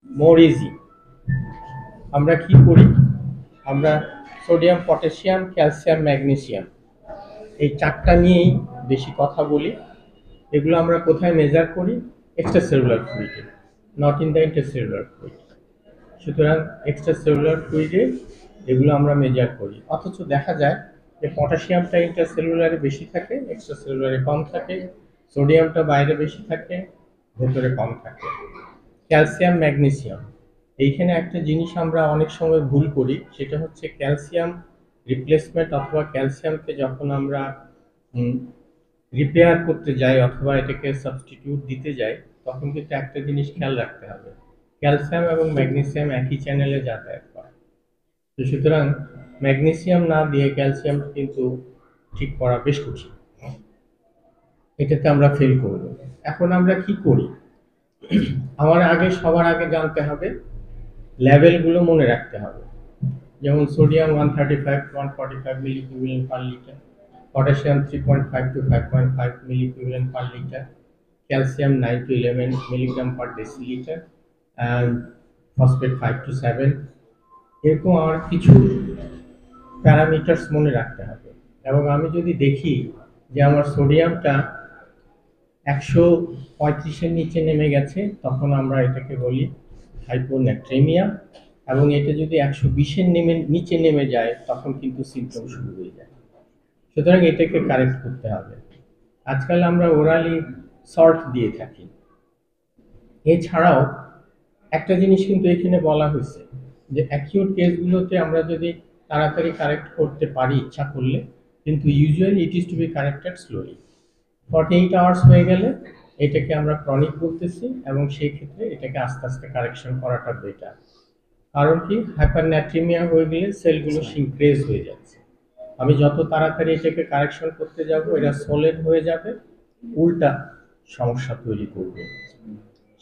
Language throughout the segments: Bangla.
মোর ইজি। আমরা কি করি? আমরা সোডিয়াম, পটাশিয়াম, ক্যালসিয়াম, ম্যাগনেসিয়াম এই চারটা নিয়েই বেশি কথা বলি। এগুলো আমরা কোথায় মেজার করি? এক্সট্রাসেলুলার ফ্লুইডে, not in the intercellular fluid. সুতরাং এক্সট্রাসেলুলার ফ্লুইডে এগুলো আমরা মেজার করি, অথচ দেখা যায় যে পটাশিয়ামটা ইন্টারসেলুলারে বেশি থাকে, এক্সট্রাসেলুলারে কম থাকে। সোডিয়ামটা বাইরে বেশি থাকে, ভেতরে কম থাকে। ক্যালসিয়াম, ম্যাগনেসিয়াম, এইখানে একটা জিনিস আমরা অনেক সময় ভুল করি, সেটা হচ্ছে ক্যালসিয়াম রিপ্লেসমেন্ট অথবা ক্যালসিয়ামকে যখন আমরা রিপেয়ার করতে যাই অথবা এটাকে সাবস্টিটিউট দিতে যাই, তখন কিন্তু একটা জিনিস খেয়াল রাখতে হবে, ক্যালসিয়াম এবং ম্যাগনেসিয়াম একই চ্যানেলে যাতায়াত করে। তো সুতরাং ম্যাগনেসিয়াম না দিয়ে ক্যালসিয়াম কিন্তু ঠিক করা বেশ কঠিন, এটাতে আমরা ফেল করব। এখন আমরা কি করি? সবার আগে জানতে হবে, লেভেলগুলো মনে রাখতে হবে। যেমন sodium 135 145 milli equivalent per litre, potassium 3.5 to 5.5 milli equivalent per litre, calcium 9 to 11 milligram per deciliter, and phosphate 5 to 7। এরকম আর কিছু প্যারামিটার্স মনে রাখতে হবে। এবং আমি যদি দেখি যে আমার সোডিয়ামটা 135-এর নিচে নেমে গেছে, তখন আমরা এটাকে বলি হাইপোন্যাট্রেমিয়া। এবং এটা যদি 120-এর নিচে নেমে যায়, তখন কিন্তু সিমটম শুরু হয়ে যায়। সুতরাং এটাকে কারেক্ট করতে হবে। আজকাল আমরা ওরালি সল্ট দিয়ে থাকি। এছাড়াও একটা জিনিস কিন্তু এখানে বলা হয়েছে যে অ্যাকিউট কেসগুলোতে আমরা যদি তাড়াতাড়ি কারেক্ট করতে পারি ইচ্ছা করলে, কিন্তু usually it is to be corrected slowly. 48 hours হয়ে গেলে এটাকে আমরা ক্রনিক বলতেছি, এবং সেই ক্ষেত্রে এটাকে আস্তে আস্তে কারেকশন করাটা বেটার। কারণ কি, হাইপারন্যাট্রিমিয়া হয়ে গেলে সেলগুলো সিনক্রেজ হয়ে যাচ্ছে। আমি যত তাড়াতাড়ি এটাকে কারেকশন করতে যাব, এটা সলিড হয়ে যাবে, উল্টা সমস্যা তৈরি করবে।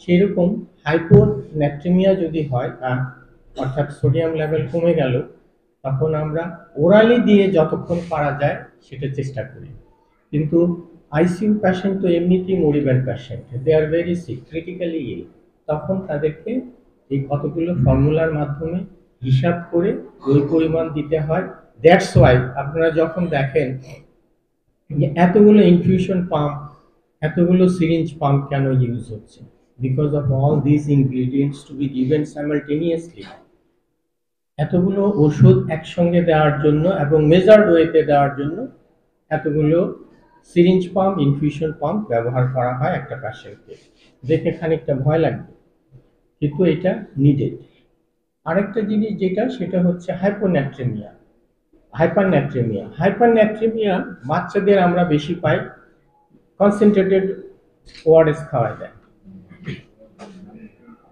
সেরকম হাইপোন্যাট্রিমিয়া যদি হয়, অর্থাৎ সোডিয়াম লেভেল কমে গেল, তখন আমরা ওরালি দিয়ে যতক্ষণ পারা যায় সেটা চেষ্টা করি। কিন্তু আইসিইউ পেশেন্ট তো এমনিতেই moribund patient, they are very sick, critically ill. তখন তাদেরকে এই কতগুলো ফর্মুলার মাধ্যমে হিসাব করে ওই পরিমাণ দিতে হয়। দ্যাটস ওয়াই আপনারা যখন দেখেন যে এতগুলো ইনফিউশন পাম্প, এতগুলো সিরিঞ্জ পাম্প কেন ইউজ হচ্ছে, because of all this ingredients to be given simultaneously. এতগুলো ওষুধ একসঙ্গে দেওয়ার জন্য এবং মেজার্ড ওয়েতে দেওয়ার জন্য এতগুলো সিরিঞ্জ পাম্প, ইনফিউশন পাম্প ব্যবহার করা হয় একটা পেশেন্টকে। দেখে খানিকটা ভয় লাগবে, কিন্তু এটা নিডেড। আরেকটা জিনিস যেটা, সেটা হচ্ছে হাইপোন্যাট্রেমিয়া, হাইপারন্যাট্রেমিয়া। হাইপারন্যাট্রেমিয়া বাচ্চাদের আমরা বেশি পাই, কনসেন্ট্রেটেড ওআরএস খাওয়ায় দেয়।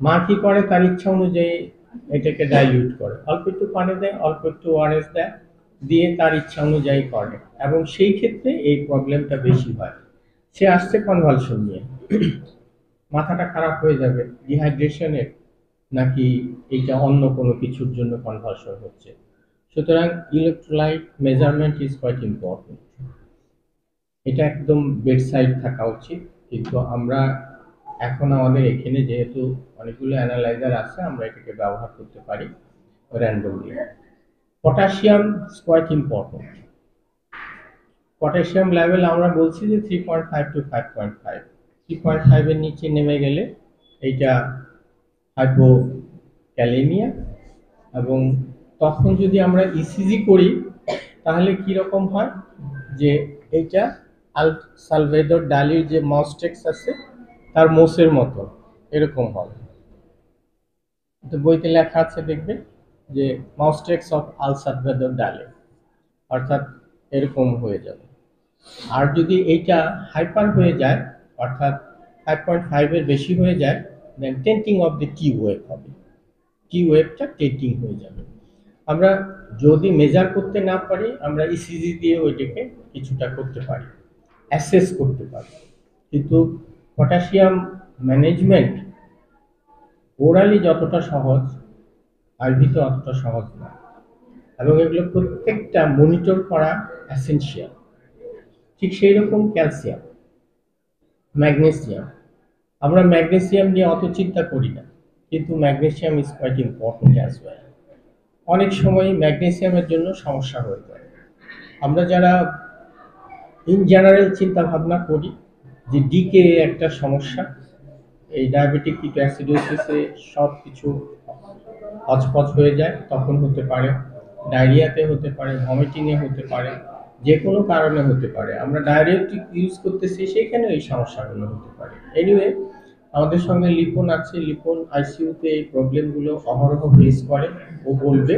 মা কি করে, তার ইচ্ছা অনুযায়ী এটাকে ডাইলিউট করে, অল্প একটু পানি দেয়, অল্প একটু ওআরএস দেয়, দিয়ে তার ইচ্ছা অনুযায়ী করে, এবং সেই ক্ষেত্রে এই প্রবলেমটা বেশি হয়। সে আসছে কনভালশন নিয়ে, মাথাটা খারাপ হয়ে যাবে ডিহাইড্রেশনের, নাকি এটা অন্য কোনো কিছুর জন্য কনভালশন হচ্ছে। সুতরাং electrolyte measurement is quite important. এটা একদম বেড সাইড থাকা উচিত। কিন্তু আমরা এখন আমাদের এখানে যেহেতু অনেকগুলো অ্যানালাইজার আছে, আমরা এটাকে ব্যবহার করতে পারি randomly. Potassium is quite important. Potassium level আমরা বলছি যে 3.5 to 5.5, 3.5-এর নিচে নেমে গেলে এইটা হাইপোক্যালেমিয়া। এবং তখন যদি আমরা ইসিজি করি, তাহলে কি রকম হয়, যে এইটা আল সালভেদর ডালির যে মস্টেক্স আছে, তার মোসের মতো এরকম হবে। তো বইতে লেখা আছে, দেখবে যে মস্টেক্স অফ আল সালভেদর ডালি, অর্থাৎ এরকম হয়ে যাবে। আর যদি এইটা হাইপার হয়ে যায়, অর্থাৎ 5.5-এর বেশি হয়ে যায়, দেন টেন্টিং অফ দ্য টি ওয়েভ হবে, টি ওয়েভটা টেন্টিং হয়ে যাবে। আমরা যদি মেজার করতে না পারি, আমরা ইসিজি দিয়ে ওইটাকে কিছুটা করতে পারি, অ্যাসেস করতে পারি। কিন্তু পটাশিয়াম ম্যানেজমেন্ট ওরালি যতটা সহজ, আইভিতে অতটা সহজ না, এবং এগুলো প্রত্যেকটা মনিটর করা এসেনশিয়াল। ঠিক সেই রকম ক্যালসিয়াম, ম্যাগনেসিয়াম, আমরা ম্যাগনেসিয়াম নিয়ে অত চিন্তা করি না, কিন্তু magnesium is quite important as well. অনেক সময় ম্যাগনেসিয়ামের জন্য সমস্যা হয়ে যায়। আমরা যারা ইন জেনারেল চিন্তা ভাবনা করি যে ডিকে একটা সমস্যা, এই ডায়াবেটিক কিটোঅ্যাসিডোসিসে সব কিছু হচপচ হয়ে যায়, তখন হতে পারে ডায়রিয়াতে, হতে পারে ভমিটিংয়ে, হতে পারে যে কোনো কারণে হতে পারে। আমরা ডায়রিয়াটিক ইউজ করতেছি, সেখানে এই সমস্যাগুলো হতে পারে। এনিওয়ে, আমাদের সঙ্গে লিপন আছে। লিপন আইসিইউতে এই প্রবলেমগুলো অহরহ ফেস করে, ও বলবে।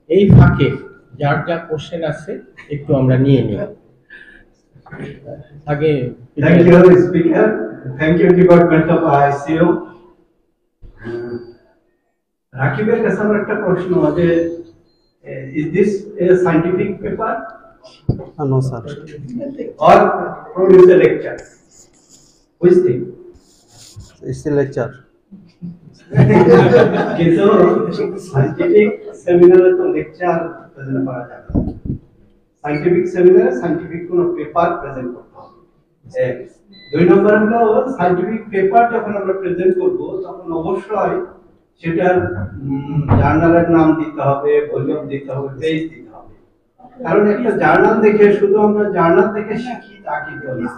এই ফাঁকে যার যা কোশ্চেন আছে একটু আমরা নিয়ে নিই। আগে Thank you, speaker. Thank you, Department of ICU. রাকিবের কাছে আমার একটা প্রশ্ন আছে, is this a scientific paper? No, sir. Or produce a lecture? Which thing? It's a lecture. কিন্তু সায়েন্টিফিক সেমিনারে তো লেকচার প্রেজেন্ট করা যাবে না। সায়েন্টিফিক সেমিনারে সায়েন্টিফিক কোনো পেপার প্রেজেন্ট করতে হবে। এক। দুই নম্বর হলো সায়েন্টিফিক পেপার যখন আমরা প্রেজেন্ট করব তখন অবশ্যই সেটার জার্নালের নাম দিতে হবে, ভলিউম দিতে হবে, পেজ দিতে হবে। কারণ একটা জার্নাল দেখে শুধু আমরা জার্নাল থেকে শিখি তা কিন্তু না।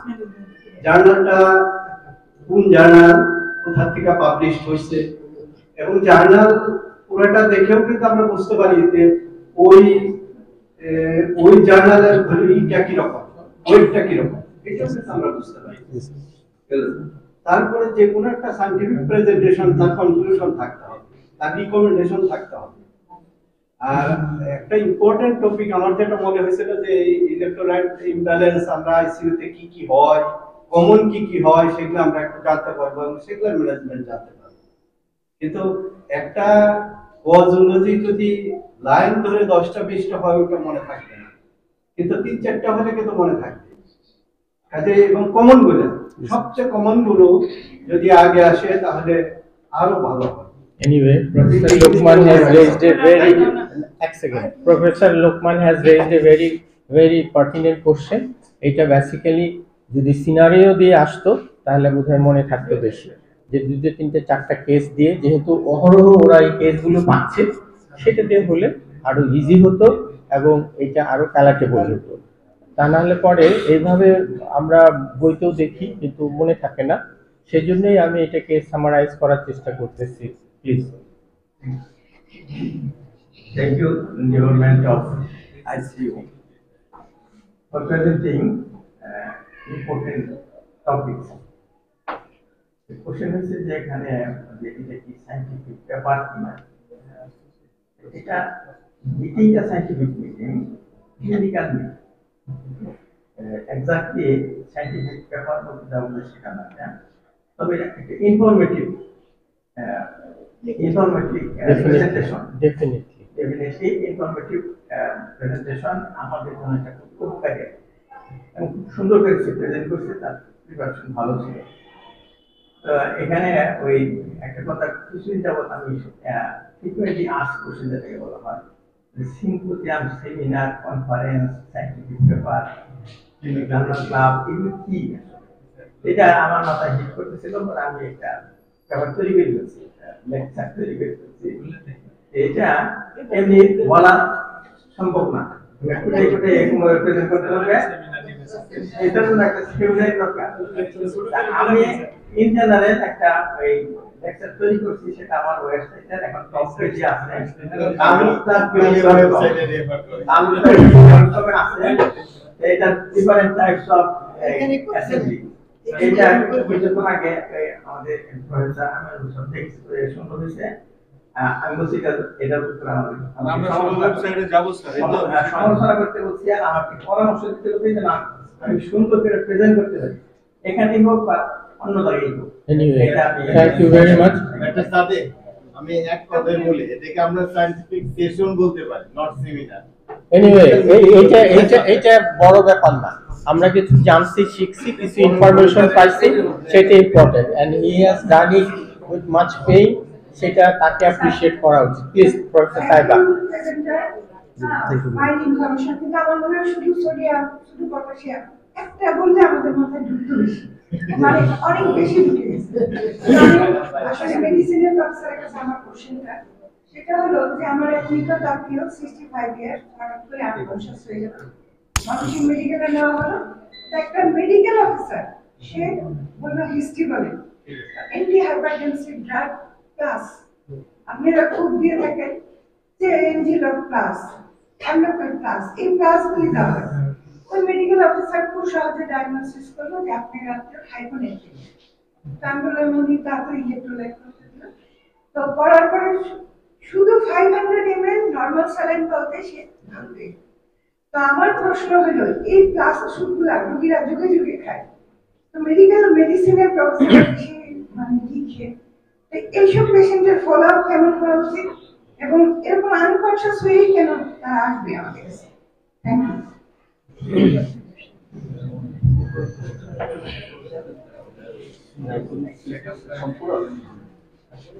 জার্নালটা কোন জার্নাল, কোথা থেকে পাবলিশ হয়েছে, এবং জার্নাল পুরোটা দেখেও কিন্তু আমরা বুঝতে পারি যে ওই জার্নালের ভ্যালুটা কি রকম, ওয়েটটা কি রকম, এটা আমরা বুঝতে পারি। তারপরে যে কোনো একটা সায়েন্টিফিক প্রেজেন্টেশন, তার কনক্লুশন থাকতে হবে, তার রিকমেন্ডেশন থাকতে হবে। আর একটা ইম্পর্টেন্ট টপিক আমার যেটা মনে হয়েছিল যে ইলেকট্রোলাইট ইমব্যালেন্স আমরা আইসিইউতে কি কি হয়, কমন কি কি হয়, সেগুলো আমরা একটু জানতে পারবো এবং সেগুলোর ম্যানেজমেন্ট জানতে পারবো। কিন্তু একটা কোয়াজুলজি যদি লাইন ধরে 10টা 20টা হয় ওটা মনে থাকবে না, কিন্তু 3-4টা হলে কিন্তু মনে থাকবে। কাজে এবং কমন গুলো, সবচেয়ে কমন গুলো যদি আগে আসে তাহলে আরো ভালো হয়। Anyway, Professor Lokman has raised a very pertinent question. এটা বেসিক্যালি যদি সিনারিও দিয়ে আসতো তাহলে বোধহয় মনে থাকতো বেশি। যে 2-3-4টা কেস দিয়ে, যেহেতু অহরহ ওরা এই কেসগুলো পাচ্ছে, সেটা দিয়ে হলে আরো ইজি হতো এবং এটা আরো প্যালাটেবল হতো। তা নাহলে পরে এইভাবে আমরা বইতেও দেখি কিন্তু মনে থাকে না। সেই জন্যই আমি এটাকে সামারাইজ করার চেষ্টা করতেছি। Please. Thank you, Department of ICU, for presenting important topics. The question is যে এখানে এটা কি সায়েন্টিফিক পেপার কিনা, এটা মিটিংটা scientific meeting, clinical meeting. Exactly scientific paper বলতে যাবো সেটা না, তবে এটা একটা informative presentation. Definitely informative presentation আমাদের জন্য একটা খুব উপকারী এবং খুব সুন্দর করে প্রেজেন্ট করছে, তার প্রিপারেশন ভালো ছিল। তো এখানে ওই একটা কথা কিছুদিন যাবত আমি ফ্রিকুয়েন্টলি আস্ক কোশ্চেন যেটাকে বলা হয়, symposium, seminar, conference, scientific paper, clinical club, এগুলো কি, এটা আমার মাথায় হিট করতেছিল। আমি একটা পেপার তৈরি করে ফেলছি, লেকচার তৈরি করে ফেলছি। এটা এমনি বলা সম্ভব না, প্রেজেন্ট করতে হবে, এটার জন্য একটা সেমিনার দরকার। আমি ইন জেনারেল একটা ওই লেকচার তৈরি করছি, সেটা আমার ওয়েবসাইটে এখন টপ পেজে আছে। আমি তার ওয়েবসাইটে রেফার করি, আমি তবে আছে এটা ডিফারেন্ট টাইপস অফ অ্যাসেম্বলি। এটা কিছুক্ষণ আগে আমাদের প্রফেসর আমির হোসেন সুন্দর হয়েছে। আমি বলছি এটার উত্তর আমরা ওয়েবসাইটে যাব স্যার, এই তো সমালোচনা করতে বলছি আর আমাকে পরামর্শ দিতে বলছি যে না আমি সুন্দর করে প্রেজেন্ট করতে পারি, এখানেই হোক বা অন্য জায়গায় হোক। Anyway, thank you very much. এটা সাথে আমি এক কথায় বলি, এটাকে আমরা সায়েন্টিফিক সেশন বলতে পারি, নট সেমিনার। এনিওয়ে, এইটা বড় ব্যাপার না। আমরা কিছু জানছি, শিখছি, কিছু ইনফরমেশন পাইছি, সেটা important. And he has done it with much pain, সেটা তাকে অ্যাপ্রিশিয়েট করা উচিত। প্লিজ প্রফেসর সাহেবা। ফাইল ইনফরমেশন, কিন্তু আমার মনে হয় শুধু সোডিয়াম, শুধু পটাশিয়াম একটা বললে আমাদের মাথায় ঢুকতে বেশি, মানে অনেক বেশি ঢুকে গেছে। আসলে মেডিসিনের প্রফেসরের কাছে আমার কোশ্চেনটা সেটা হলো যে আমার এক নিকট আত্মীয় 65 ইয়ার হঠাৎ করে আনকনশাস হয়ে গেল, মানসিক মেডিকেলে নেওয়া হলো। তো একটা মেডিকেল অফিসার সে বললো হিস্ট্রি বলে অ্যান্টি হাইপারটেনসিভ ড্রাগ প্লাস আপনারা খুব দিয়ে থাকেন যে এনজিলক প্লাস অ্যামলোপেন প্লাস, এই প্লাসগুলি দেওয়া হয়। ওই মেডিকেল অফিসার খুব সহজে ডায়াগনোসিস করলো যে আপনার আপনার হাইপোনেট্রিক। তাম্বুলের মধ্যে তারপর ইলেকট্রোলাইট করতে দিল। তো করার পরে শুধু 500 ml নর্মাল স্যালাইন পাওয়াতে সে ভাঙবে। তো আমার প্রশ্ন হলো এই প্লাস ওষুধগুলা রোগীরা যুগে যুগে খায়, তো মেডিকেল মেডিসিনের প্রফেসর সে মানে লিখে তো এইসব পেশেন্টের ফলো আপ কেমন করা উচিত এবং এরকম আনকনশাস হয়েই কেন তারা আসবে আমাদের কাছে? Thank you.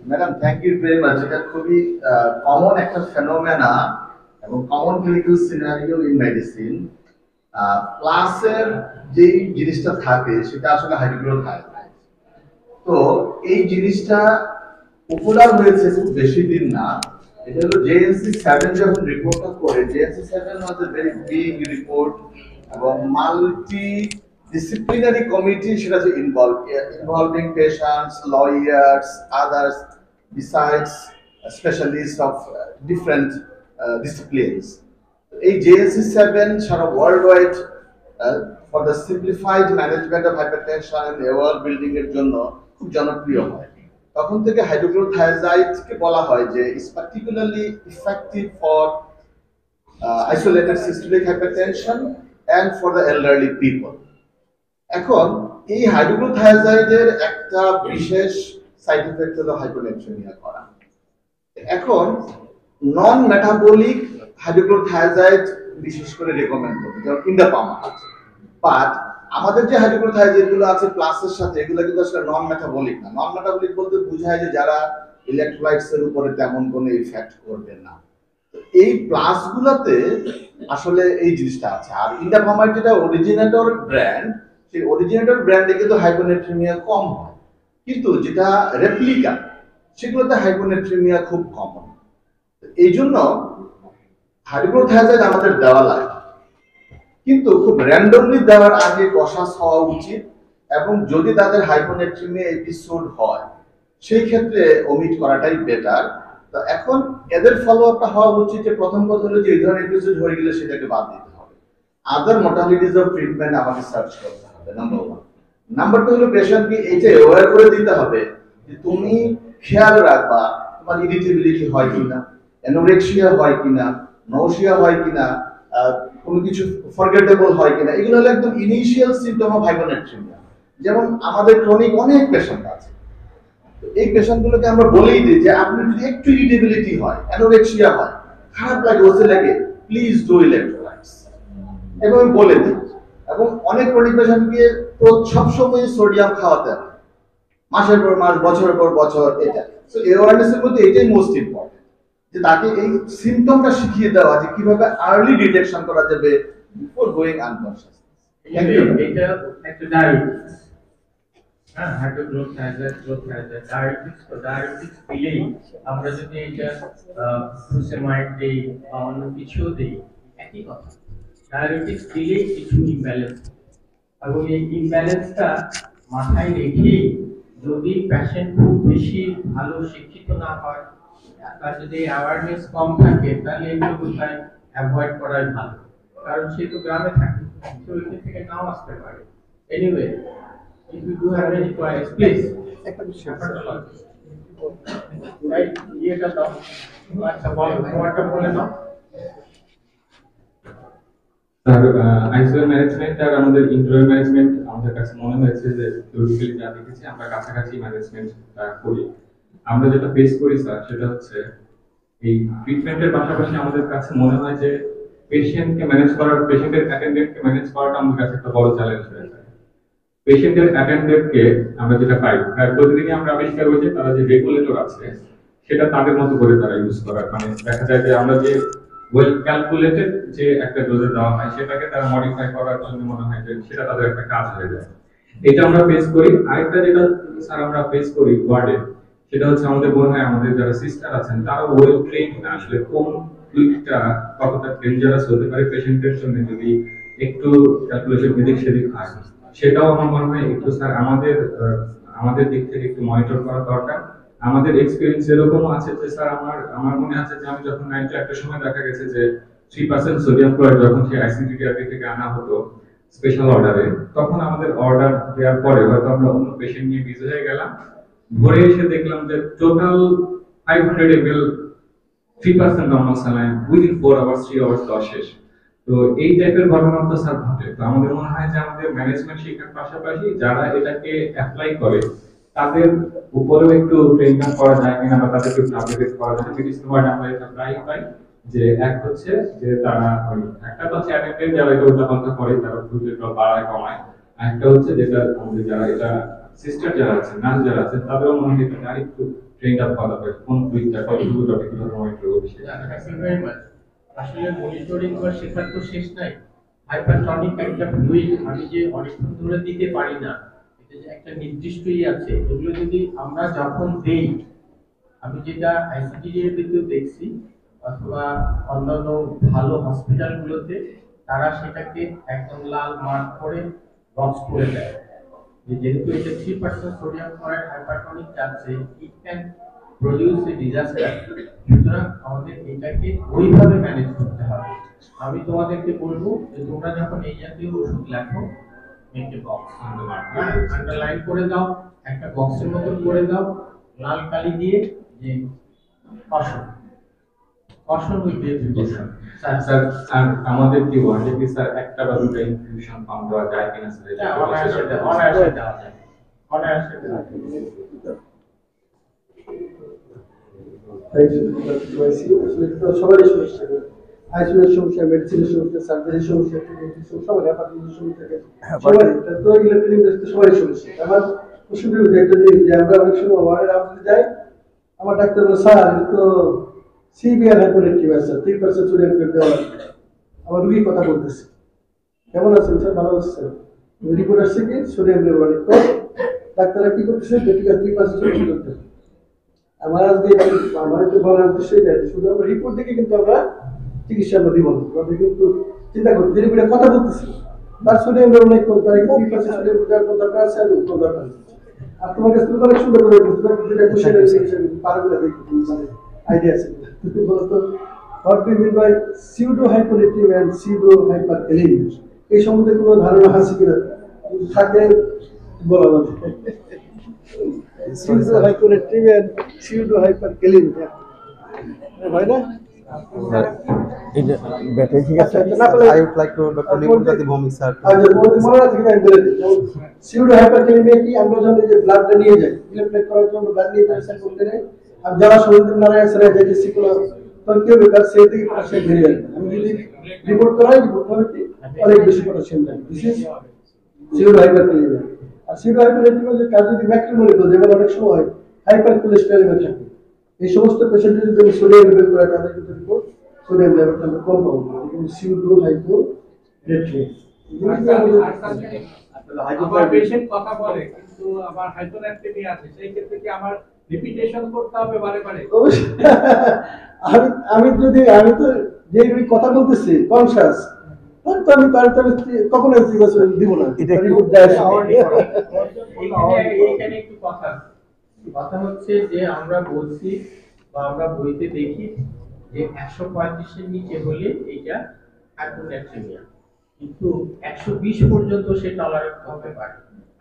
Madam thank you very much. এটা খুবই কমন একটা ফেনোমেনা এবং common clinical scenario in medicine. প্লাসের যে জিনিসটা থাকে সেটা আসলে হাইড্রোক্লোরোথায়োনাইড। তো এই জিনিসটা পপুলার হয়েছে খুব বেশি দিন না। এটা হলো জেএনসি 7 যখন রিপোর্টটা করে, জেএনসি 7 ওয়াজ এ ভেরি বিগ রিপোর্ট এবং multi disciplinary committee should have involving patients, lawyers, others besides specialists of different disciplines. A JNC7 sort of worldwide for the simplified management of hypertension and aware building এর জন্য খুব জনপ্রিয় হয়। তখন থেকে হাইড্রোক্লোরোথায়োনাইড কে বলা হয় যে is particularly effective for isolated systolic hypertension and for the elderly people. এখন এই হাইড্রোক্লোরোথায়োনাইডের একটা বিশেষ সাইড ইফেক্ট হলো হাইপোনেট্রিমিয়া করা। এখন নন মেটাবলিক হাইড্রোক্লোরোথায়োনাইড বিশেষ করে রেকমেন্ড করি, যেমন ইন্ডাপামা আছে। বাট আমাদের যে হাইড্রোক্লোরোথায়োনাইড গুলো আছে প্লাসের সাথে, এগুলো কিন্তু আসলে নন মেটাবলিক না। নন মেটাবলিক বলতে বোঝায় যে যারা ইলেকট্রোলাইটস এর উপরে তেমন কোনো ইফেক্ট করবে না। এই প্লাস গুলোতে আসলে এই জিনিসটা আছে। আর ইন্ডাপামার যেটা অরিজিনেটর ব্র্যান্ড, সেই অরিজিনেটর ব্র্যান্ডে কিন্তু হাইপোনেট্রিমিয়া কম হয়, কিন্তু যেটা রেপ্লিকা সেগুলোতে হাইপোনেট্রিমিয়া খুব কমন। এই জন্য হাইড্রোক্লোরোথায়োনাইড আমাদের দেওয়া লাগে, কিন্তু খুব র্যান্ডমলি দেওয়ার আগে কষাস হওয়া উচিত এবং যদি তাদের হাইপোনেট্রিমিয়া এপিসোড হয় সেই ক্ষেত্রে ওমিট করাটাই বেটার। তো এখন এদের ফলো আপটা হওয়া উচিত যে প্রথম কথা হলো যে এই ধরনের এপিসোড হয়ে গেলে সেটাকে বাদ দিতে হবে। আদার মডালিটিস অফ ট্রিটমেন্ট আমাকে সার্চ করতে হবে, নাম্বার 1। নাম্বার 2 হলো পেশেন্টকে এইটা অ্যাওয়্যার করে দিতে হবে যে তুমি খেয়াল রাখবা তোমার ইরিটেবিলিটি হয় কিনা, অ্যানোরেক্সিয়া হয় কিনা, নৌসিয়া হয় কিনা, কোনো কিছু ফরগেটেবল হয় কিনা। এগুলো হলো একদম ইনিশিয়াল সিম্পটম অফ হাইপোনেট্রিমিয়া। যেমন আমাদের ক্রনিক অনেক পেশেন্ট আছে, এই পেশেন্টগুলোকে আমরা বলেই দিই যে আপনি যদি একটু ইরিটেবিলিটি হয়, অ্যানোরেক্সিয়া হয়, খারাপ লাগে, ওসে লাগে, প্লিজ ডু ইলেকট্রোলাইটস, এভাবে বলে দিই। এবং অনেক ক্রনিক পেশেন্টকে সবসময় সোডিয়াম খাওয়াতে হয়, মাসের পর মাস, বছরের পর বছর। এটা সো অ্যাওয়ারনেসের মধ্যে এটাই মোস্ট ইম্পর্টেন্ট, যে তাকে এই সিম্পটমটা শিখিয়ে দেওয়া যে কিভাবে আর্লি ডিটেকশন করা যাবে বিফোর গোয়িং আনকনশাস। এটা একটা ডায়াবেটিস, হ্যাঁ, হাইড্রোক্লোরোথায়োনাইড ডায়াবেটিস। তো ডায়াবেটিস দিলেই আমরা যদি এটা ফুসেমাইড দিই বা অন্য কিছু দিই, একই কথা। ডায়াবেটিস দিলেই কিছু ইমব্যালেন্স, এবং এই ইমব্যালেন্সটা মাথায় রেখেই যদি পেশেন্ট খুব বেশি ভালো শিক্ষিত না হয়, তার যদি অ্যাওয়ারনেস কম থাকে, তাহলে এগুলো কোথায় অ্যাভয়েড করাই ভালো, কারণ সে তো গ্রামে থাকে, সে ওইখান থেকে নাও আসতে পারে। Anyway, if you do have any queries, please. Right, এটা দাও, আচ্ছা বলো, তোমারটা বলে নাও। স্যার, আইসিইউ ম্যানেজমেন্ট আর আমাদের ইন্টারভিউ ম্যানেজমেন্ট আমাদের কাছে মনে হয়েছে যে থিওরিটিক্যালি যা দেখেছি আমরা কাছাকাছি ম্যানেজমেন্টটা করি। আমরা যেটা ফেস করি স্যার সেটা হচ্ছে এই ট্রিটমেন্টের পাশাপাশি আমাদের কাছে মনে হয় যে পেশেন্টের অ্যাটেন্ডেন্টকে ম্যানেজ করাটা আমাদের কাছে একটা বড় চ্যালেঞ্জ হয়ে যায়। পেশেন্টের অ্যাটেন্ডেন্টকে আমরা যেটা পাই প্রতিদিনই আমরা আবিষ্কার হয়েছে তারা যে রেগুলেটর আছে সেটা তাদের মতো করে তারা ইউজ করার, মানে দেখা যায় যে আমরা যে ওয়েল ক্যালকুলেটেড যে একটা ডোজে দেওয়া হয় সেটাকে তারা মডিফাই করার জন্য মনে হয় যে সেটা তাদের একটা কাজ হয়ে যায়। এটা আমরা ফেস করি। আরেকটা যেটা স্যার আমরা ফেস করি ওয়ার্ডে, সেটা হচ্ছে আমাদের মনে হয় আমাদের যারা সিস্টার আছেন তারা ওয়েল ট্রেইন না, আসলে কোন ফ্লুইডটা কতটা ডেঞ্জারাস হতে পারে পেশেন্টের জন্য যদি একটু ক্যালকুলেশন এদিক সেদিক হয়, সেটাও আমার মনে হয় একটু স্যার আমাদের দিক থেকে একটু মনিটর করা দরকার। আমাদের এক্সপেরিয়েন্স এরকম আছে যে স্যার আমার মনে আছে যে আমি যখন নাইটে একটা সময় দেখা গেছে যে 3% সোডিয়াম ক্লোরাইড যখন সেই আইসিডিডিআরবি থেকে আনা হতো স্পেশাল অর্ডারে, তখন আমাদের অর্ডার দেওয়ার পরে হয়তো আমরা অন্য পেশেন্ট নিয়ে বিজি হয়ে গেলাম, ঘরে এসে দেখলাম যে total 500 ml 3% normal saline within 4 hours 3 hours দেওয়া শেষ। তো এই টাইপের ঘটনা তো স্যার ঘটে। তো আমাদের মনে হয় যে আমাদের ম্যানেজমেন্ট শিক্ষার পাশাপাশি যারা এটাকে অ্যাপ্লাই করে তাদের উপরেও একটু ট্রেন করা যায় কিনা বা তাদেরকে একটু আপডেট করা যায়। মেডিসিন ওয়ার্ড আমরা এটা প্রায় পাই যে এক হচ্ছে যে তারা একটা তো হচ্ছে অ্যাটেন্ডেন্ট যারা এটা উল্টাপাল্টা করে তারা ভুলটা বাড়ায় কমায়, আর একটা হচ্ছে যেটা আমাদের যারা এটা সিস্টার যারা আছেন নার্স যারা আছেন তাদেরও মনে হয় এটা আরেকটু ট্রেন আপ করা দরকার কোন ফ্লুইডটা কতটুকু টপিক ধরে মনিটর করবে সেটা। আসলে মনিটরিং বা শেখার তো শেষ নাই। হাইপারটনিক একটা ফ্লুইড আমি যে অনেকক্ষণ ধরে দিতে পারি না, এটা যে একটা নির্দিষ্টই আছে। এগুলো যদি আমরা যখন দেই, আমি যেটা আইসিডি এর ভিতরে দেখছি অথবা অন্যান্য ভালো হসপিটালগুলোতে তারা সেটাকে একদম লাল মার্ক করে বক্স করে দেয় যে যেহেতু এটা 3% সোডিয়াম ক্লোরাইড হাইপারটনিক যাচ্ছে, it can produce a disaster. সুতরাং আমাদের এটাকে ওইভাবে ম্যানেজ করতে হবে। আমি তোমাদেরকে বলবো যে তোমরা যখন এই জাতীয় ওষুধ লেখো, মেক এ বক্স আন্ডারলাইন করে দাও, একটা বক্সের মতো করে দাও লাল কালি দিয়ে যে কষন কষন উইথ প্রিকশন। স্যার আর আমাদের কি ওয়ার্ডে কি স্যার একটা বা দুটো ইনফিউশন পাম্প দেওয়া যায় কিনা স্যার? এটা অনায়াসে দেওয়া যায়, অনায়াসে দেওয়া যায়। সবারই সমস্যা, আইসিইউর সমস্যা, মেডিসিনের সমস্যা, সার্জারির সমস্যা, সবার অ্যাপার্টমেন্টের সমস্যা, সবারই তো ইলেকট্রিক ইন্ডাস্ট্রি সবারই সমস্যা। আমার প্রশ্ন একটা জিনিস যে আমরা অনেক সময় ওয়ার্ডের আউটলে যাই, আমার ডাক্তার বলে স্যার এটা তো সিবিআর হাইপোরেক্টিভ আছে, 3% সোডিয়াম ক্লোরাইড দেওয়া আছে। আমার রুগী কথা বলতেছে, কেমন আছেন স্যার, ভালো আছেন? রিপোর্ট আসছে কি সোডিয়াম লেভেল অনেক কম, ডাক্তাররা কি করতেছে ঠিক আছে 3% সোডিয়াম করতেছে। আমার আজকে আমার একটু বলার উদ্দেশ্য এটা, শুধু আমরা রিপোর্ট দেখে কিন্তু আমরা চিকিৎসা আমরা দিব না, আমরা কিন্তু চিন্তা করি যে রিপোর্টে কথা বলতেছি তার সোডিয়াম লেভেল অনেক কম, তার 3% সোডিয়াম দেওয়ার কোনো দরকার আছে আর কোনো দরকার নেই। আর তোমার কাছে অনেক সুন্দর করে বুঝতে পারবে যেটা কোশ্চেন পারবে না দেখি মানে আইডিয়া আছে। তুমি বলো তো what do you mean by pseudo hyporeactive and pseudo hyperkalemia, এই সম্বন্ধে কোনো ধারণা আছে কিনা? যদি থাকে বলা বলতে। সিউডো হাইপোরেক্টিভ এন্ড সিউডো হাইপারকেলেমিয়া হয় না? এটা ব্যাটারি ঠিক আছে। I would like to Dr. Libulati Bhumi sir. আচ্ছা, মনে রাখতে কিনা আমি বলে দিই। সিউডো হাইপারকেলেমিয়া কি, আমরা যখন এই যে ব্লাডটা নিয়ে যাই ইলেকট্রিক করার জন্য ব্লাড নিয়ে যাই স্যার করতে নেই, আর যারা শরীরে নারায় স্যার যাই সিকুলার তখন কি হবে তার সেই থেকে পটাশিয়াম বেড়ে যাবে। আমি যদি রিপোর্ট করাই রিপোর্ট হবে কি অনেক বেশি পটাশিয়াম যায়, দিস ইজ সিউডো হাইপারকেলেমিয়া। আর সিউডো হাইপারকেলেমিয়া যে কাজ যদি ম্যাক্রোমোলিকুল যেমন অনেক সময় হাইপার কোলেস্টেরলেমিয়া থাকে, এই সমস্ত পেশেন্টের যদি সোডিয়াম লেভেল করে তাদের কিন্তু রিপোর্ট সোডিয়াম লেভেলটা আমরা কম পাবো, কিন্তু সিউডো হাইপোরেক্টিভ আমার পেশেন্ট কথা বলে কিন্তু আমার হাইপোনাট্রেমিয়া আছে, সেই ক্ষেত্রে কি আমার রিপিটেশন করতে হবে বারে বারে? আমি তো যে কথা বলতেছি কনসাস, তো আমি তার কখনো দিব না। এইখানে একটু কথা হচ্ছে যে আমরা বলছি বা আমরা বইতে দেখি যে 135 এর নিচে হলে এইটা হাইপোনাট্রেমিয়া, কিন্তু 120 পর্যন্ত সে টলারেট করতে পারে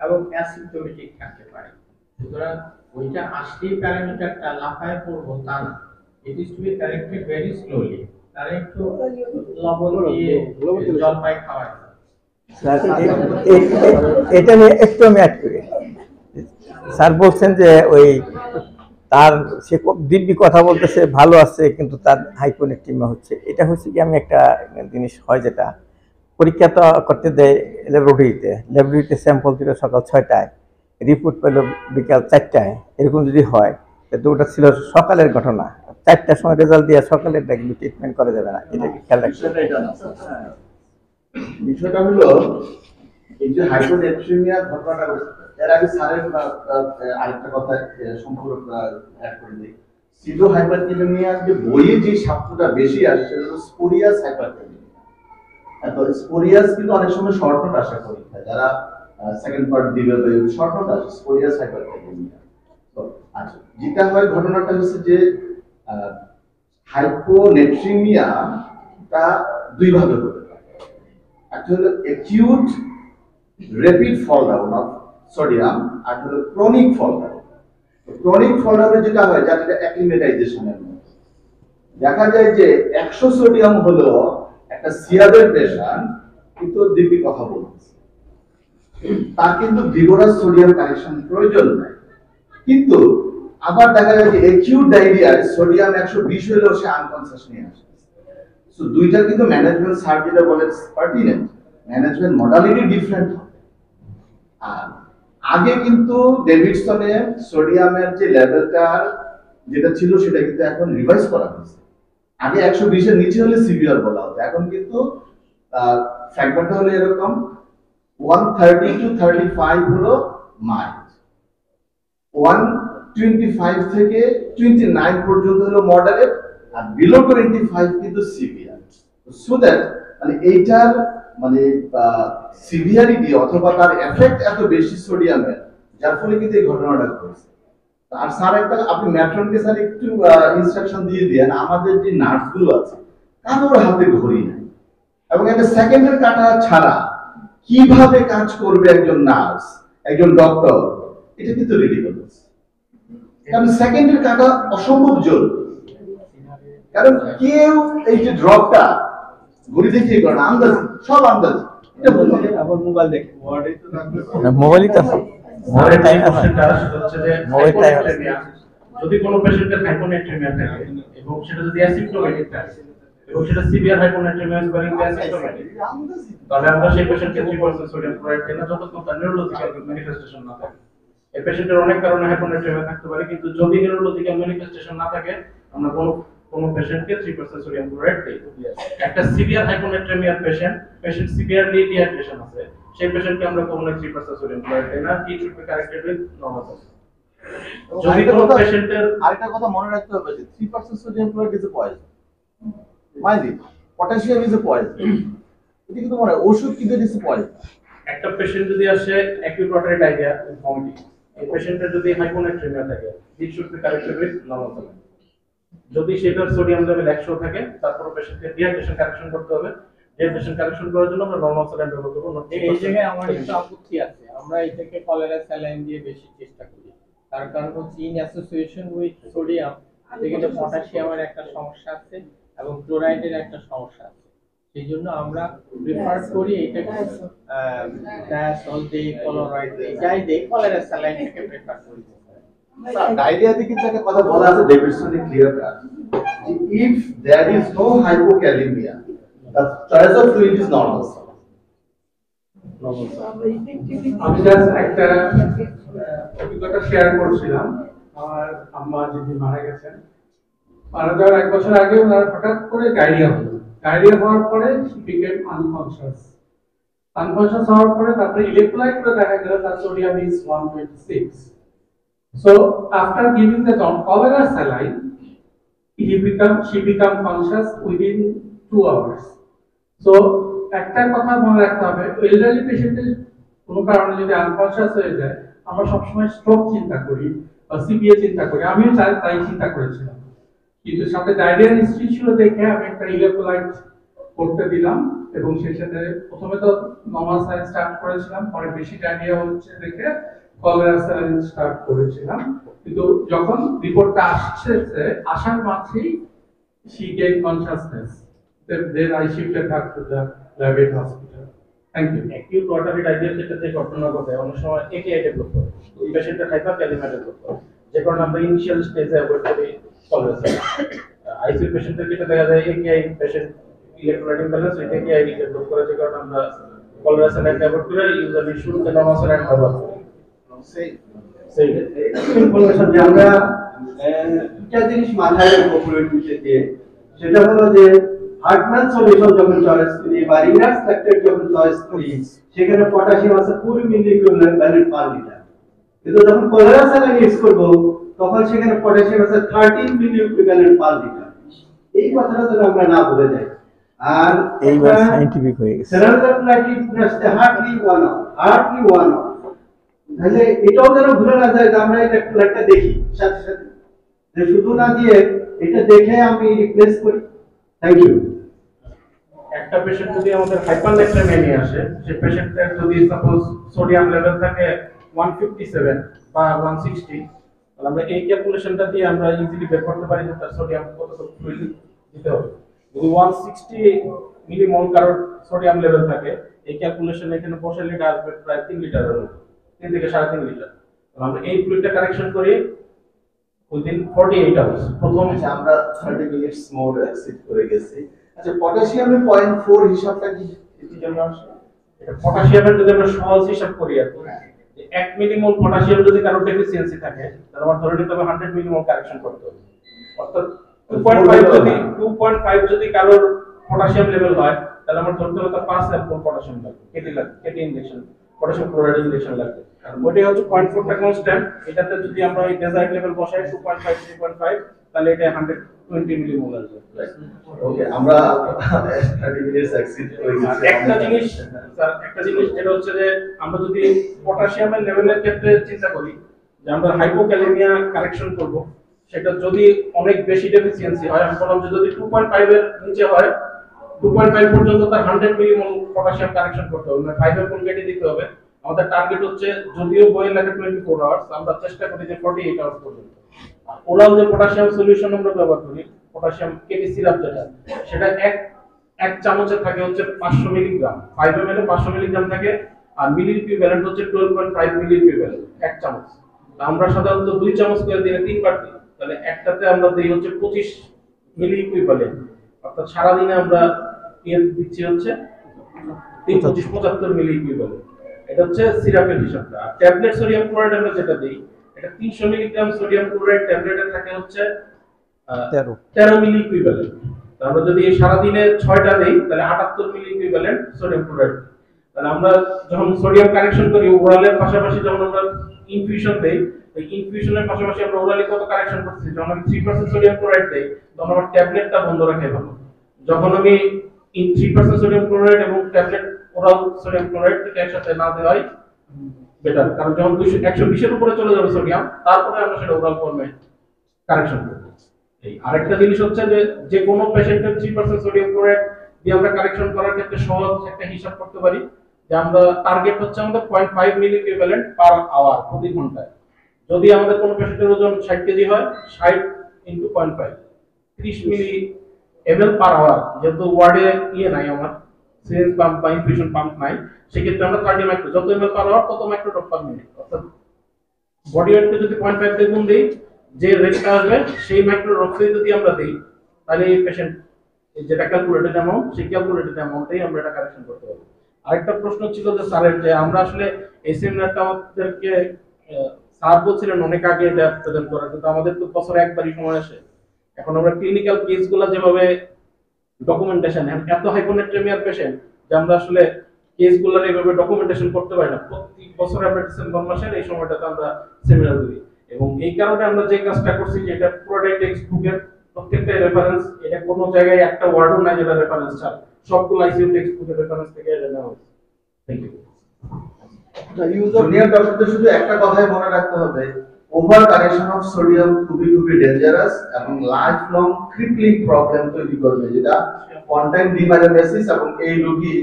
এবং অ্যাসিম্পটোমেটিক থাকতে পারে। সুতরাং ওইটা আসলেই প্যারামিটারটা লাফায় পড়বো তা না, it is to be corrected very slowly. তারা একটু লবণ দিয়ে জলপাই খাওয়ায়। স্যার এটা নিয়ে একটু আমি অ্যাড করি। স্যার বলছেন যে ওই তার সে দিব্যি কথা বলতেছে ভালো আছে কিন্তু তার হাইপোনেট্রিমিয়া হচ্ছে। এটা হচ্ছে কি আমি একটা জিনিস হয় যেটা পরীক্ষা তো করতে দেয় ল্যাবরেটরিতে স্যাম্পল দিল সকাল 6টায়, রিপোর্ট পেল বিকাল 4টায়, এরকম যদি হয় তো ওটা ছিল সকালের ঘটনা, 4টার সময় রেজাল্ট দিয়ে সকালেরটা কিন্তু ট্রিটমেন্ট করা যাবে না, এটাকে খেয়াল রাখতে হবে। বিষয়টা এটা না স্যার, হ্যাঁ। বিষয়টা হলো এই যে হাইপোনেট্রিমিয়া ঘটনাটা ঘটছে, এর আগে স্যারের আরেকটা কথা সম্পূর্ণ অ্যাড করে দিই। সিডো হাইপারকেলেমিয়ার যে বইয়ে যে শব্দটা বেশি আসে সেটা হলো স্পোরিয়াস হাইপারকেলেমিয়া। তো স্পোরিয়াস কিন্তু অনেক সময় শর্ট নোট আসে পরীক্ষায়, যারা সেকেন্ড পার্ট দিবে বা শর্ট নোট আসে স্পোরিয়াস হাইপারকেলেমিয়া। তো আচ্ছা, যেটা হয় ঘটনাটা হচ্ছে যে হাইপোনেট্রিমিয়া টা দুই ভাবে হতে পারে। একটা হলো acute rapid fall down of sodium, আর হলো chronic fall down. Chronic fall ডাউনে যেটা হয়, যেটা অ্যাক্লিমেটাইজেশনের মধ্যে দেখা যায় যে 100 সোডিয়াম হলো একটা সিয়াদের পেশেন্ট কিন্তু দিব্যি কথা বলতেছে, তার কিন্তু ভিগোরাস সোডিয়াম কানেকশন প্রয়োজন নাই। কিন্তু আবার দেখা যায় যে অ্যাকিউট ডায়রিয়ায় সোডিয়াম 120 হলেও সে আনকনসিয়াস নিয়ে আসে। সো দুইটা কিন্তু ম্যানেজমেন্ট স্যার যেটা বলে পার্টিনেন্ট, ম্যানেজমেন্ট মডালিটি ডিফারেন্ট হবে। আর আগে কিন্তু ডেভিডসনে সোডিয়ামের যে লেভেলটা যেটা ছিল সেটা কিন্তু এখন রিভাইজ করা হয়েছে। আগে 120 এর নিচে হলে সিভিয়ার বলা হতো, এখন কিন্তু ফ্র্যাগমেন্টটা হলো এরকম 130 to 35 হলো মাইল্ড, 125 থেকে 29 পর্যন্ত হলো মডারেট, আর বিলো 25 কিন্তু সিভিয়ার। সো দ্যাট মানে এইটার মানে সিভিয়ারিটি অথবা তার এফেক্ট এত বেশি সোডিয়ামের, যার ফলে কিন্তু এই ঘটনাটা ঘটেছে। আর স্যার একটা আপনি ম্যাট্রনকে স্যার একটু ইনস্ট্রাকশন দিয়ে দেন, আমাদের যে নার্সগুলো আছে কারোর হাতে ঘড়ি নাই, এবং একটা সেকেন্ডের কাটা ছাড়া কিভাবে কাজ করবে একজন নার্স, একজন ডক্টর, এটা কিন্তু রিডিকুলাস। কারণ সেকেন্ডের কাটা অসম্ভব জরুরি, কারণ কেউ এই যে ড্রপটা ঘড়ি দেখিয়ে করে না, আন্দাজি, সব আন্দাজি। এটা বলতে আবার মোবাইল দেখে মোবাইলই তো মোবাইল টাইম আছে, হচ্ছে যে মোবাইল টাইম আছে। hyponatremia, যদি কোনো পেশেন্টের হাইপোনেট্রিমিয়া থাকে এবং সেটা যদি অ্যাসিম্পটোমেটিক থাকে এবং সেটা severe hyponatremia going to asymptomatic, তাহলে আমরা সেই পেশেন্টকে 3% সোডিয়াম ক্লোরাইড দেই না যতক্ষণ তার নিউরোলজিক্যাল ম্যানিফেস্টেশন না থাকে। এই পেশেন্টের অনেক কারণে হাইপোনেট্রিমিয়া থাকতে পারে, কিন্তু যদি নিউরোলজিক্যাল ম্যানিফেস্টেশন না থাকে আমরা কোনো পেশেন্টকে 3% সোডিয়াম ক্লোরাইড দেই। একটা severe hyponatremia patient severely dehydration আছে, সেই পেশেন্টকে আমরা কখনোই 3% সোডিয়াম ক্লোরাইড দেই না। He should be corrected with normal dose. যদি কোনো পেশেন্টের আরেকটা কথা মনে রাখতে হবে যে 3% sodium chloride is a poison, mind it, potassium is a poison. এটা কিন্তু মনে হয় ওষুধ কিন্তু ইজ এ পয়জন। একটা পেশেন্ট যদি আসে অ্যাকিউট ওয়াটারি ডায়রিয়া ভমিটিং, এই পেশেন্টের যদি হাইপোনেট্রিমিয়া থাকে, he should be corrected with normal dose. যদি সেটার সোডিয়াম লেভেল 100 থাকে, তারপর পেশেন্টকে ডিহাইড্রেশন কারেকশন করতে হবে। ডিহাইড্রেশন কারেকশন করার জন্য আমরা নরমাল স্যালাইন ব্যবহার করব। এই জায়গায় আমার একটা আপত্তি আছে, আমরা এটাকে কলেরা স্যালাইন দিয়ে বেশি চেষ্টা করি, তার কারণ হচ্ছে ইন অ্যাসোসিয়েশন উইথ সোডিয়াম সেখানে পটাশিয়ামের একটা সমস্যা আছে এবং ক্লোরাইডের একটা সমস্যা আছে, সেই জন্য আমরা প্রিফার করি এটাকে ডায়াসল দেই, ক্লোরাইড দেই, যাই দেই, কলেরা স্যালাইনটাকে প্রিফার করি। ডায়রিয়াতে কিন্তু একটা কথা বলা আছে ডেভিডসনে ক্লিয়ার কাট, যে if there is no hypokalemia the choice of fluid is normal. আমি জাস্ট একটা অভিজ্ঞতা শেয়ার করছিলাম। আমার আম্মা যিনি মারা গেছেন, মারা যাওয়ার 1 বছর আগে ওনার হঠাৎ করে ডায়রিয়া হলো। ডায়রিয়া হওয়ার পরে she became unconscious হওয়ার পরে তারপরে ইলেক্ট্রোলাইট করে দেখা গেল তার sodium is 126. So after giving the cholera saline, she become conscious within 2 hours. So একটা কথা মনে রাখতে হবে, এলডারলি পেশেন্টের কোনো কারণে যদি আনকনশিয়াস হয়ে যায়, আমরা সবসময় স্ট্রোক চিন্তা করি বা সিপিএ চিন্তা করি, আমিও তাই চিন্তা করেছিলাম। কিন্তু সাথে ডায়রিয়ার হিস্ট্রি ছিল দেখে আমি একটা ইলেক্ট্রোলাইট করতে দিলাম এবং সেই সাথে প্রথমে তো নরমাল সাইন স্টার্ট করেছিলাম, পরে বেশি ডায়রিয়া হচ্ছে দেখে কলেরা স্যালাইন স্টার্ট করেছিলাম। কিন্তু যখন রিপোর্টটা আসার মাঝেই she gained consciousness. Then I shifted her to the private hospital. Thank you. Acute watery ডায়রিয়ার ক্ষেত্রে যে ঘটনা ঘটে অনেক সময় একেআই ডেভেলপ করে, এই পেশেন্টের হাইপারক্যালেমিয়া ডেভেলপ করে, যে কারণে আমরা ইনিশিয়াল স্টেজে অ্যাভয়েড করি কলেরা স্যালাইন। আইসিইউ পেশেন্টের ক্ষেত্রে দেখা যায় একেআই পেশেন্ট ইলেক্ট্রোলাইট ইমব্যালেন্স, একেআই ডেভেলপ করে, যে কারণে আমরা কলেরা স্যালাইন অ্যাভয়েড করে ইউজুয়ালি শুরুতে নরমাল স্যালাইন ব্যবহার করি। সেই ইনফরমেশন যে আমরা দুটা জিনিস মাথায় রাখবো পুরোটিতে, সেটা হলো যে হার্টম্যান সলিউশন যখন চয়েস করি বা রিনার্স ফ্যাক্টর যখন চয়েস করি, সেখানে পটাশিয়াম আছে 4 মিলি ইকুইভ্যালেন্ট ভ্যালু পার লিটার। কিন্তু যখন কলেরা স্যালাইন ইউজ করব তখন সেখানে পটাশিয়াম আছে 13 মিলি ইকুইভ্যালেন্ট পার লিটার। এই কথাটা যেন আমরা না ভুলে যাই। আর এইবার সাইন্টিফিক হয়ে গেছে। সেরাটোপ্লাস্টিক just hardly 1 hour, hardly 1 hour. তাহলে এটাও যেন ভুলে না যায় যে আমরা এটা একটা দেখি সাথে সাথে, যে শুধু না দিয়ে এটা দেখে আমি রিপ্লেস করি। Thank you. একটা পেশেন্ট যদি আমাদের হাইপারলেকটেমিয়া নিয়ে আসে, সেই পেশেন্টের যদি সাপোজ সোডিয়াম লেভেল থাকে 157 বা 160, তাহলে আমরা এই ক্যালকুলেশনটা দিয়ে আমরা ইজিলি বের করতে পারি যে তার সোডিয়াম কতটুকু ফ্লুইড দিতে হবে। যদি 160 মিলিমোল কারোর সোডিয়াম লেভেল থাকে, এই ক্যালকুলেশন এখানে বসালে এটা আসবে প্রায় 3 লিটারের মতো, 3 থেকে 3.5 লিটার। তাহলে আমরা এই ফ্লুইডটা কারেকশন করি উইদিন 48 আওয়ার্স। প্রথম আচ্ছা, আমরা 30 মিনিটস মোর এক্সিড করে গেছি। আচ্ছা, পটাশিয়ামের 0.4 হিসাবটা কি এর জন্য আসে? এটা পটাশিয়ামের যদি আমরা সহজ হিসাব করি আর কি, যে 1 মিলিমোল পটাশিয়াম যদি কারো ডেফিসিয়েন্সি থাকে, তাহলে আমার ধরে নিতে হবে 100 মিলিমোল কারেকশন করতে হবে। অর্থাৎ 2.5 যদি কারোর পটাশিয়াম লেভেল হয়, তাহলে আমার ধরতে হবে তার 5 স্যাম্পল পটাশিয়াম লাগবে, KT injection, potassium chloride injection লাগবে। ওইটাই হচ্ছে 0.4 টা কনস্ট্যান্ট। এটাতে যদি আমরা ওই ডেজার্ট লেভেল বসাই 2.5 3.5, তাহলে এটা 120 মিলিমোল আসবে। ওকে, আমরা 30 মিনিটস এক্সিড করে গেছি। একটা জিনিস স্যার, একটা জিনিস যেটা হচ্ছে যে আমরা যদি পটাশিয়ামের লেভেলের ক্ষেত্রে চিন্তা করি যে আমরা হাইপোক্যালেমিয়া কারেকশন করব, সেটা যদি অনেক বেশি ডেফিসিয়েন্সি হয়, আমি বললাম যে যদি 2.5 এর নিচে হয়, 2.5 পর্যন্ত তার 100 মিলিমোল পটাশিয়াম কারেকশন করতে হবে, মানে 5 এর ফুল কেটে দিতে হবে। আমাদের টার্গেট হচ্ছে, যদিও বইয়ের লেখা 24 আওয়ার্স, আমরা চেষ্টা করি যে 48 আওয়ার্স পর্যন্ত। ওরাল যে পটাশিয়াম সলিউশন আমরা ব্যবহার করি, পটাশিয়াম কেটি সিরাপ যেটা, সেটা এক চামচে থাকে হচ্ছে 500 মিলিগ্রাম, 5 ml এ 500 মিলিগ্রাম থাকে, আর মিলি ইকুইভ্যালেন্ট হচ্ছে 12.5 মিলি ইকুইভ্যালেন্ট এক চামচ। তা আমরা সাধারণত 2 চামচ করে দিনে 3 বার দিই, তাহলে একটাতে আমরা দিই হচ্ছে 25 মিলি ইকুইভ্যালেন্ট, অর্থাৎ সারা দিনে আমরা দিচ্ছি হচ্ছে 75 মিলি ইকুইভ্যালেন্ট। এটা হচ্ছে সিরাপের হিসাবটা। আর ট্যাবলেট সোডিয়াম ক্লোরাইড আমরা যেটা দিই, এটা 300 মিলিগ্রাম সোডিয়াম ক্লোরাইড ট্যাবলেটে থাকে হচ্ছে 13 মিলি ইকুইভ্যালেন্ট। আমরা যদি সারা দিনে 6টা দেই, তাহলে 78 মিলি ইকুইভ্যালেন্ট সোডিয়াম ক্লোরাইড। তাহলে আমরা যখন সোডিয়াম কারেকশন করি ওরালের পাশাপাশি, যখন আমরা ইনফিউশন দেই, এই ইনফিউশনের পাশাপাশি আমরা ওরালি কত কারেকশন করছি, যখন আমি 3% সোডিয়াম ক্লোরাইড দেই, তখন আমার ট্যাবলেটটা বন্ধ রাখাই ভালো। যখন আমি 3% সোডিয়াম ক্লোরাইড এবং ট্যাবলেট ওরাল সোডিয়াম ক্লোরাইড থেকে একসাথে না দেওয়া হয় বেটার, কারণ যখন 120 এর উপরে চলে যাবে সোডিয়াম, তারপরে আমরা সেটা ওরাল ফর্মে কারেকশন করব। এই আরেকটা জিনিস হচ্ছে যে যে কোনো পেশেন্টের 3% সোডিয়াম ক্লোরাইড দিয়ে আমরা কারেকশন করার ক্ষেত্রে সহজ একটা হিসাব করতে পারি, যে আমরা টার্গেট হচ্ছে আমাদের 0.5 মিলি ইকুইভ্যালেন্ট পার আওয়ার, প্রতি ঘন্টায়। যদি আমাদের কোনো পেশেন্টের ওজন 60 কেজি হয়, 60 ইনটু 0.5, 30 মিলি এমএল পার আওয়ার। যেহেতু ওয়ার্ডে নাই আমার, সিরিঞ্জ পাম্প বা ইনফিউশন পাম্প নাই, সেক্ষেত্রে আমরা 30 মাইক্রো, যত এমএল পার আওয়ার তত মাইক্রো ড্রপ পার মিনিট, অর্থাৎ বডি ওয়েটকে যদি 0.5 দিয়ে গুণ দিই, যে রেটটা আসবে সেই মাইক্রো ড্রপসে যদি আমরা দিই, তাহলে এই পেশেন্ট যেটা ক্যালকুলেটেড অ্যামাউন্ট, সেই ক্যালকুলেটেড অ্যামাউন্টেই আমরা এটা কারেকশন করতে পারবো। আরেকটা প্রশ্ন ছিল যে স্যারের, যে আমরা আসলে এই সেমিনারটা আমাদেরকে স্যার বলছিলেন অনেক আগে এটা প্রেজেন্ট করার, কিন্তু আমাদের তো বছরে একবারই সময় আসে। এখন আমরা ক্লিনিক্যাল কেসগুলো যেভাবে ডকুমেন্টেশন, এত হাইপোনেট্রেমিয়ার পেশেন্ট যে আমরা আসলে কেসগুলোর এইভাবে ডকুমেন্টেশন করতে পারি না। প্রতি বছর আমরা ডিসেম্বর মাসের এই সময়টাতে আমরা সেমিনার করি, এবং এই কারণে আমরা যে কাজটা করছি যে এটা পুরোটাই টেক্সট বুকের প্রত্যেকটা রেফারেন্স, এটা কোনো জায়গায় একটা ওয়ার্ডও নাই যেটা রেফারেন্স ছাড়া, সবগুলো আইসিইউ টেক্সট বুকের রেফারেন্স থেকে এটা নেওয়া হয়েছে। Thank you. জুনিয়র ডক্টরদের শুধু একটা কথাই মনে রাখতে হবে, ওভার কারেকশন অফ সোডিয়াম খুবই ডেঞ্জারাস এবং লাইফ লং ক্রিপলিং প্রবলেম তৈরি করবে, যেটা কন্টেন্ট ডিমাইলোমেসিস, এবং এই রোগী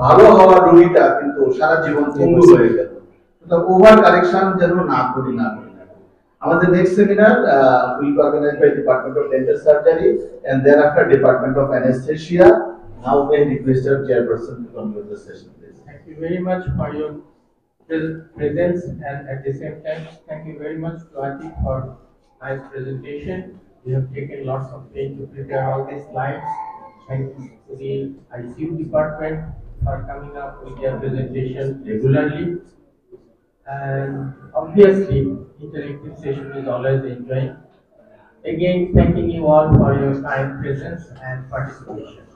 ভালো হওয়ার রোগীটা কিন্তু সারা জীবন পঙ্গু হয়ে গেল। তো ওভার কারেকশন যেন না করি। আমাদের next seminar will be organized by Department of Dental Surgery and thereafter Department of Anesthesia. Now may I request our chairperson to conclude the session, please. Thank you very much for your presence, and at the same time, thank you very much to Atik for nice presentation. We have taken lots of pain to prepare all these slides. Thank you to the ICU department for coming up with their presentation regularly. And obviously, interactive session is always enjoying. Again, thanking you all for your kind presence and participation.